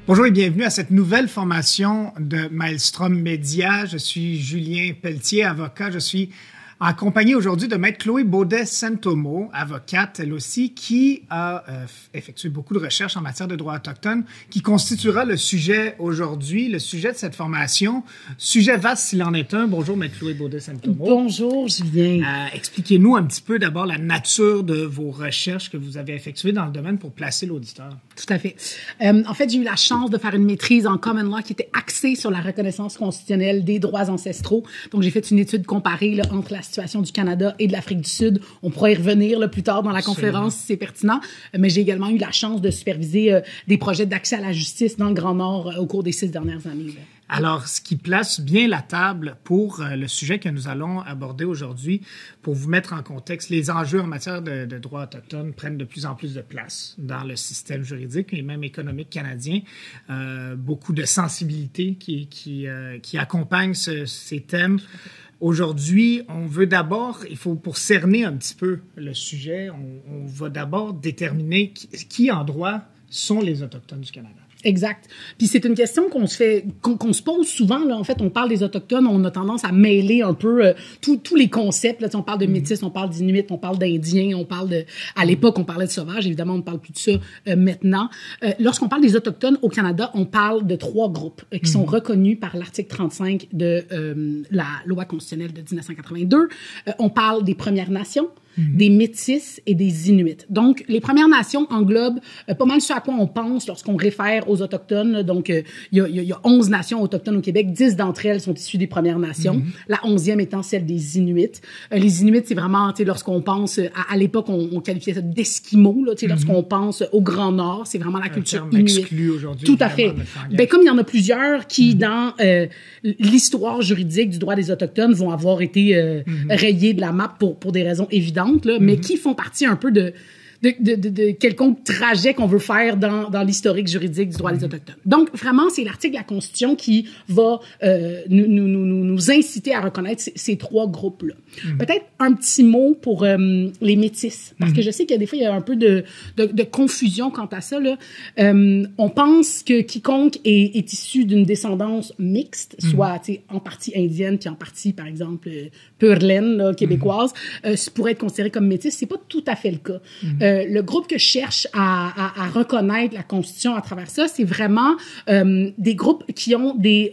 Bonjour et bienvenue à cette nouvelle formation de Maelstrom Média. Je suis Julien Pelletier, avocat. Je suis accompagné aujourd'hui de maître Chloé Baudet-Saint-Tomo, avocate elle aussi, qui a effectué beaucoup de recherches en matière de droit autochtone, qui constituera le sujet aujourd'hui, le sujet de cette formation. Sujet vaste s'il en est un. Bonjour maître Chloé Baudet-Saint-Tomo. Bonjour Julien. Expliquez-nous un petit peu d'abord la nature de vos recherches que vous avez effectuées dans le domaine pour placer l'auditeur. Tout à fait. En fait, j'ai eu la chance de faire une maîtrise en common law qui était axée sur la reconnaissance constitutionnelle des droits ancestraux. Donc, j'ai fait une étude comparée là, entre la situation du Canada et de l'Afrique du Sud. On pourra y revenir là, plus tard dans la conférence si c'est pertinent. Mais j'ai également eu la chance de superviser des projets d'accès à la justice dans le Grand Nord au cours des 6 dernières années. Là. Alors, ce qui place bien la table pour le sujet que nous allons aborder aujourd'hui, pour vous mettre en contexte, les enjeux en matière de droit autochtone prennent de plus en plus de place dans le système juridique et même économique canadien. Beaucoup de sensibilité qui accompagne ces thèmes. Aujourd'hui, on veut d'abord, pour cerner un petit peu le sujet, on va d'abord déterminer qui en droit sont les Autochtones du Canada. Exact. Puis c'est une question qu'on se pose souvent. Là. En fait, on parle des Autochtones, on a tendance à mêler un peu tous les concepts. Là. On parle de métis, on parle d'Inuit, on parle d'Indiens, on parle de... À l'époque, on parlait de sauvages. Évidemment, on ne parle plus de ça maintenant. Lorsqu'on parle des Autochtones au Canada, on parle de 3 groupes qui sont reconnus par l'article 35 de la loi constitutionnelle de 1982. On parle des Premières Nations, des Métis et des Inuits. Donc, les Premières Nations englobent pas mal ce à quoi on pense lorsqu'on réfère aux Autochtones. Donc, il y a 11 nations autochtones au Québec. 10 d'entre elles sont issues des Premières Nations. La 11e étant celle des Inuits. Les Inuits, c'est vraiment, tu sais, lorsqu'on pense, à l'époque, on qualifiait ça d'Esquimaux, là, tu sais, lorsqu'on pense au Grand Nord, c'est vraiment la culture Inuit. Exclu aujourd'hui. Tout à fait. Ben, comme il y en a plusieurs qui, dans l'histoire juridique du droit des Autochtones, vont avoir été rayés de la map pour des raisons évidentes. Là, mais qui font partie un peu de quelconque trajet qu'on veut faire dans l'historique juridique du droit des Autochtones. Donc, vraiment, c'est l'article de la Constitution qui va nous inciter à reconnaître ces 3 groupes-là. Peut-être un petit mot pour les Métis, parce que je sais qu'il y a des fois, il y a un peu de confusion quant à ça. Là. On pense que quiconque est issu d'une descendance mixte, soit en partie indienne, puis en partie, par exemple, pure laine là, québécoise, pourrait être considéré comme métis. C'est pas tout à fait le cas. Le groupe que je cherche à reconnaître la Constitution à travers ça, c'est vraiment des groupes qui ont des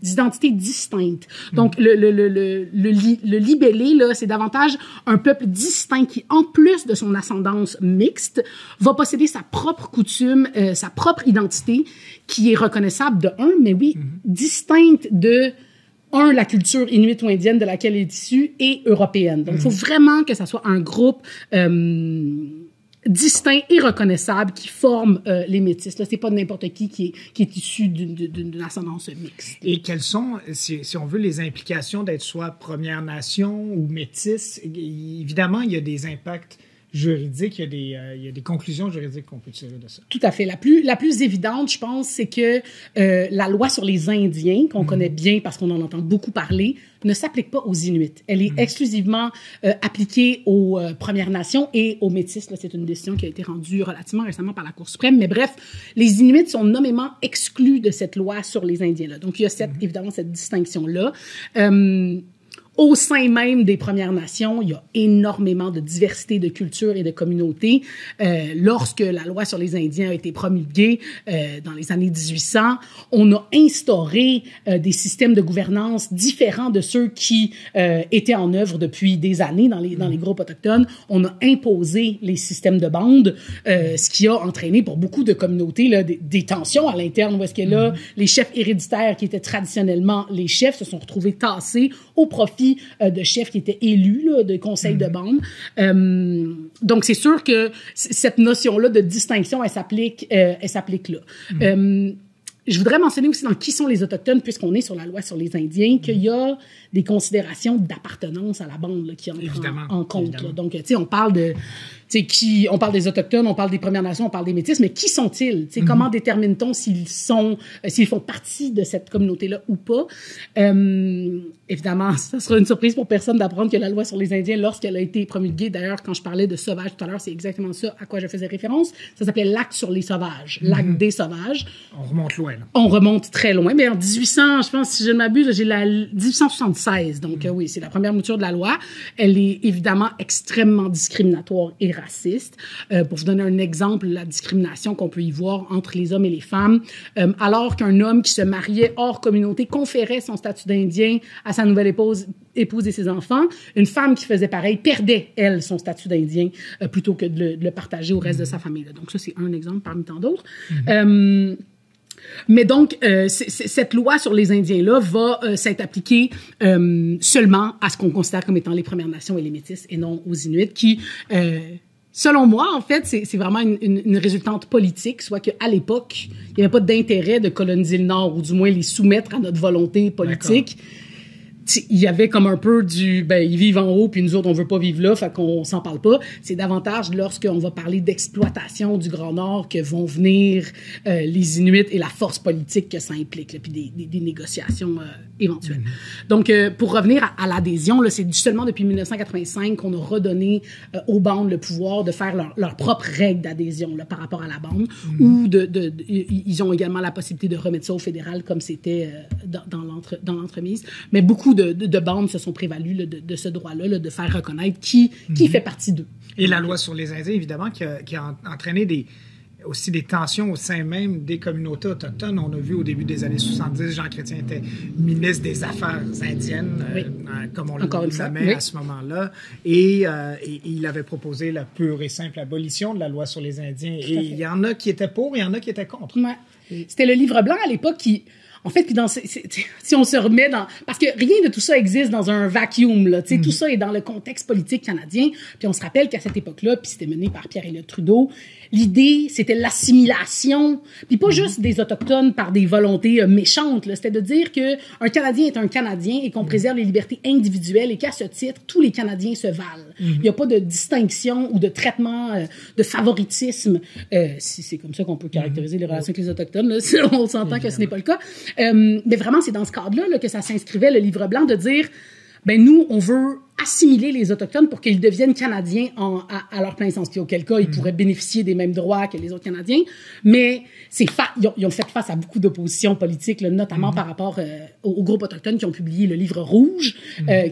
identités distinctes. Donc, le libellé, là, c'est davantage un peuple distinct qui, en plus de son ascendance mixte, va posséder sa propre coutume, sa propre identité, qui est reconnaissable de un, mais oui, distincte de la culture inuite ou indienne de laquelle elle est issue et européenne. Donc, il faut vraiment que ça soit un groupe distinct et reconnaissable qui forme les Métis. Là, c'est pas n'importe qui est issu d'une ascendance mixte. Et quelles sont, si on veut, les implications d'être soit Première Nation ou Métis? Évidemment, il y a des impacts juridique, il y a des conclusions juridiques qu'on peut tirer de ça. Tout à fait. La plus évidente, je pense, c'est que la loi sur les Indiens, qu'on connaît bien parce qu'on en entend beaucoup parler, ne s'applique pas aux Inuits. Elle est exclusivement appliquée aux Premières Nations et aux Métis. Là, c'est une décision qui a été rendue relativement récemment par la Cour suprême. Mais bref, les Inuits sont nommément exclus de cette loi sur les Indiens. Là. Donc, il y a évidemment cette distinction-là. Au sein même des Premières Nations, il y a énormément de diversité de cultures et de communautés. Lorsque la loi sur les Indiens a été promulguée dans les années 1800, on a instauré des systèmes de gouvernance différents de ceux qui étaient en œuvre depuis des années dans les groupes autochtones. On a imposé les systèmes de bande, ce qui a entraîné pour beaucoup de communautés là, des tensions à l'interne, où est-ce que là, les chefs héréditaires qui étaient traditionnellement les chefs se sont retrouvés tassés au profit de chefs qui étaient élus là, de conseils de bande. Donc, c'est sûr que cette notion-là de distinction, elle s'applique là. je voudrais mentionner aussi dans qui sont les Autochtones, puisqu'on est sur la loi sur les Indiens, qu'il y a des considérations d'appartenance à la bande là, qui entrent en compte. Là. Donc, tu sais, on parle de... on parle des Autochtones, on parle des Premières Nations, on parle des Métis, mais qui sont-ils? Comment détermine-t-on s'ils font partie de cette communauté-là ou pas? Évidemment, ça sera une surprise pour personne d'apprendre que la loi sur les Indiens, lorsqu'elle a été promulguée, d'ailleurs, quand je parlais de sauvages tout à l'heure, c'est exactement ça à quoi je faisais référence. Ça s'appelait l'Acte sur les sauvages, l'Acte des sauvages. On remonte loin, là. On remonte très loin, mais en 1800, je pense, si je ne m'abuse, j'ai 1876. Donc, oui, c'est la première mouture de la loi. Elle est évidemment extrêmement discriminatoire et raciste. Pour vous donner un exemple, la discrimination qu'on peut y voir entre les hommes et les femmes, alors qu'un homme qui se mariait hors communauté conférait son statut d'Indien à sa nouvelle épouse et ses enfants, une femme qui faisait pareil perdait, elle, son statut d'Indien plutôt que de le partager au reste de sa famille. Là. Donc, ça, c'est un exemple parmi tant d'autres. Mais donc, cette loi sur les Indiens-là va s'être appliquée seulement à ce qu'on considère comme étant les Premières Nations et les Métis, et non aux Inuits, qui... selon moi, en fait, c'est vraiment une résultante politique, soit qu'à l'époque, il n'y avait pas d'intérêt de coloniser le Nord, ou du moins les soumettre à notre volonté politique. D'accord. Il y avait comme un peu ils vivent en haut, puis nous autres, on veut pas vivre là, fait qu'on s'en parle pas. C'est davantage lorsqu'on va parler d'exploitation du Grand Nord que vont venir les Inuits et la force politique que ça implique, là, puis des négociations éventuelles. Donc, pour revenir à l'adhésion, là, c'est seulement depuis 1985 qu'on a redonné aux bandes le pouvoir de faire leur propre règle d'adhésion là, par rapport à la bande, ou ils ont également la possibilité de remettre ça au fédéral comme c'était dans l'entremise. Mais beaucoup de bandes se sont prévalues là, de ce droit-là, là, de faire reconnaître qui fait partie d'eux. Et la loi sur les Indiens, évidemment, qui a entraîné aussi des tensions au sein même des communautés autochtones. On a vu au début des années 70, Jean Chrétien était ministre des Affaires indiennes, comme on le nommait à ce moment-là, et il avait proposé la pure et simple abolition de la loi sur les Indiens. Et il y en a qui étaient pour, et il y en a qui étaient contre. Ouais. C'était le Livre blanc à l'époque qui... En fait, puis si on se remet dans... Parce que rien de tout ça existe dans un vacuum, là. Tout ça est dans le contexte politique canadien. Puis on se rappelle qu'à cette époque-là, puis c'était mené par Pierre-Éliott Trudeau, l'idée, c'était l'assimilation. Puis pas juste des Autochtones par des volontés méchantes, là. C'était de dire qu'un Canadien est un Canadien et qu'on préserve les libertés individuelles et qu'à ce titre, tous les Canadiens se valent. Il n'y a pas de distinction ou de traitement, de favoritisme, si c'est comme ça qu'on peut caractériser les relations avec les Autochtones, là. On s'entend que ce n'est pas le cas. Mais vraiment, c'est dans ce cadre-là là, que ça s'inscrivait, le Livre blanc, de dire, nous, on veut assimiler les Autochtones pour qu'ils deviennent Canadiens à leur plein sens. Puis auquel cas, ils pourraient bénéficier des mêmes droits que les autres Canadiens. Mais ils ont fait face à beaucoup d'opposition politique, là, notamment par rapport aux groupes autochtones qui ont publié le Livre rouge,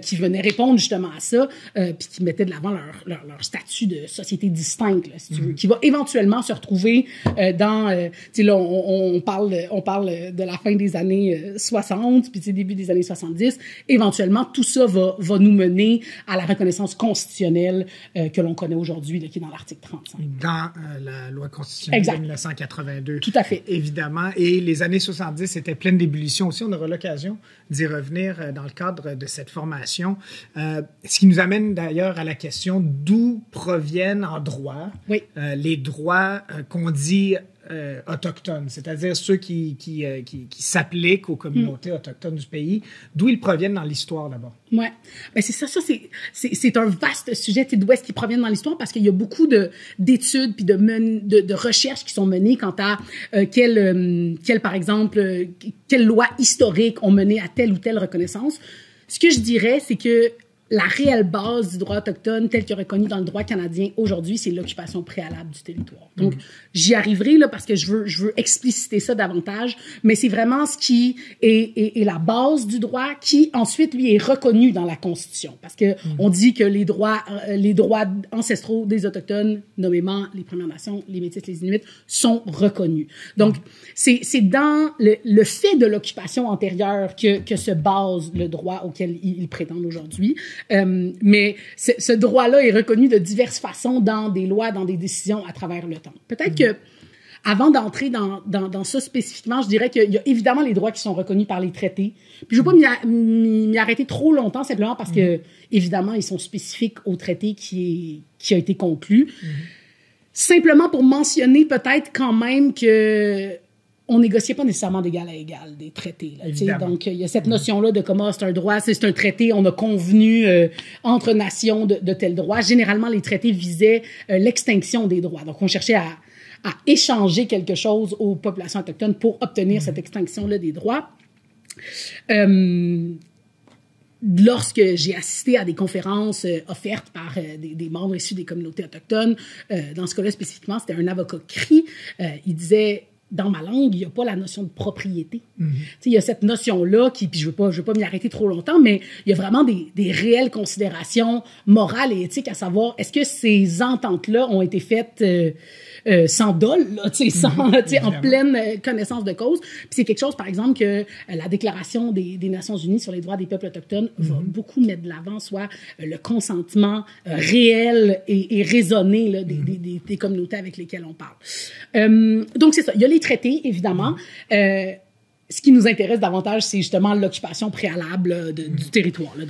qui venait répondre justement à ça, puis qui mettait de l'avant leur statut de société distincte, là, si tu veux, qui va éventuellement se retrouver dans... tu sais, là, on parle de la fin des années 60, puis début des années 70. Éventuellement, tout ça va nous mener à la reconnaissance constitutionnelle que l'on connaît aujourd'hui, là, qui est dans l'article 35. Dans la loi constitutionnelle de 1982. Tout à fait. Évidemment. Et les années 70 étaient pleines d'ébullition aussi. On aura l'occasion d'y revenir dans le cadre de cette formation. Ce qui nous amène d'ailleurs à la question d'où proviennent en droit les droits qu'on dit autochtones, c'est-à-dire ceux qui s'appliquent aux communautés autochtones du pays, d'où ils proviennent dans l'histoire d'abord. Oui, ben c'est ça c'est un vaste sujet, d'où est-ce qu'ils proviennent dans l'histoire, parce qu'il y a beaucoup d'études puis de recherches qui sont menées quant à par exemple, quelles lois historiques ont mené à telle ou telle reconnaissance. Ce que je dirais, c'est que la réelle base du droit autochtone tel qu'il est reconnu dans le droit canadien aujourd'hui, c'est l'occupation préalable du territoire. Donc, j'y arriverai là parce que je veux expliciter ça davantage, mais c'est vraiment ce qui est la base du droit qui, ensuite, lui, est reconnu dans la Constitution. Parce que on dit que les droits ancestraux des Autochtones, nommément les Premières Nations, les Métis, les Inuits, sont reconnus. Donc, c'est dans le fait de l'occupation antérieure que se base le droit auquel ils prétendent aujourd'hui. Mais ce droit-là est reconnu de diverses façons dans des lois, dans des décisions à travers le temps. Peut-être que, avant d'entrer dans ça spécifiquement, je dirais qu'il y a évidemment les droits qui sont reconnus par les traités. Puis je ne veux pas m'y arrêter trop longtemps, simplement parce que, évidemment, ils sont spécifiques au traité qui a été conclu. Simplement pour mentionner peut-être quand même que on négociait pas nécessairement d'égal à égal des traités. Là, donc, il y a cette notion-là de comment c'est un droit, c'est un traité, on a convenu entre nations de tel droit. Généralement, les traités visaient l'extinction des droits. Donc, on cherchait à échanger quelque chose aux populations autochtones pour obtenir cette extinction-là des droits. Lorsque j'ai assisté à des conférences offertes par des membres issus des communautés autochtones, dans ce cas-là spécifiquement, c'était un avocat cri, il disait... Dans ma langue, il n'y a pas la notion de propriété. Il y a cette notion-là qui, puis je veux pas m'y arrêter trop longtemps, mais il y a vraiment des réelles considérations morales et éthiques à savoir, est-ce que ces ententes-là ont été faites sans dol, là, en pleine connaissance de cause. Puis c'est quelque chose, par exemple, que la Déclaration des Nations Unies sur les droits des peuples autochtones va beaucoup mettre de l'avant, soit le consentement réel et raisonné là, des communautés avec lesquelles on parle. Donc c'est ça. Il y a les traités, évidemment. Ce qui nous intéresse davantage, c'est justement l'occupation préalable du territoire. Là.